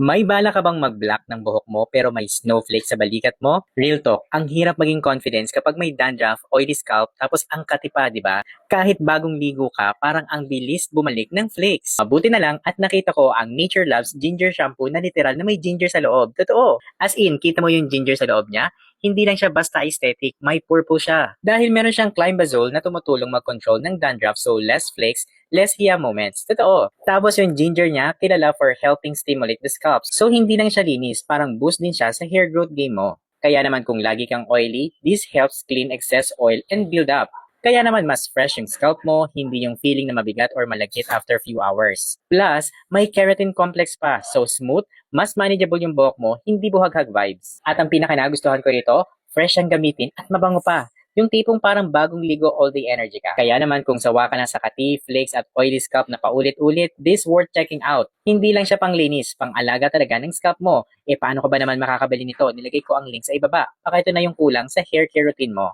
May bala ka bang mag-block ng buhok mo pero may snowflake sa balikat mo? Real talk, ang hirap maging confidence kapag may dandruff, oily scalp, tapos ang katipa, di ba? Kahit bagong ligo ka, parang ang bilis bumalik ng flakes. Mabuti na lang at nakita ko ang Nature Loves Ginger Shampoo na literal na may ginger sa loob. Totoo. As in, kita mo yung ginger sa loob niya? Hindi lang siya basta aesthetic, may purpose siya. Dahil meron siyang climazole na tumutulong mag-control ng dandruff so less flakes, less hiya moments. Totoo. Tapos yung ginger niya, kilala for helping stimulate the scalp. So hindi lang siya linis, parang boost din siya sa hair growth game mo. Kaya naman kung lagi kang oily, this helps clean excess oil and build up. Kaya naman mas fresh yung scalp mo, hindi yung feeling na mabigat or malagkit after few hours. Plus, may keratin complex pa, so smooth, mas manageable yung buhok mo, hindi buhaghag vibes. At ang pinaka nagustuhan ko rito, fresh ang gamitin at mabango pa. Yung tipong parang bagong ligo all day energy ka. Kaya naman kung sawa ka na sa kati, flakes at oily scalp na paulit-ulit, this worth checking out. Hindi lang siya panglinis, pang-alaga talaga ng scalp mo. Paano ka ba naman makakabili nito? Nilagay ko ang link sa ibaba. Baka ito na yung kulang sa hair care routine mo.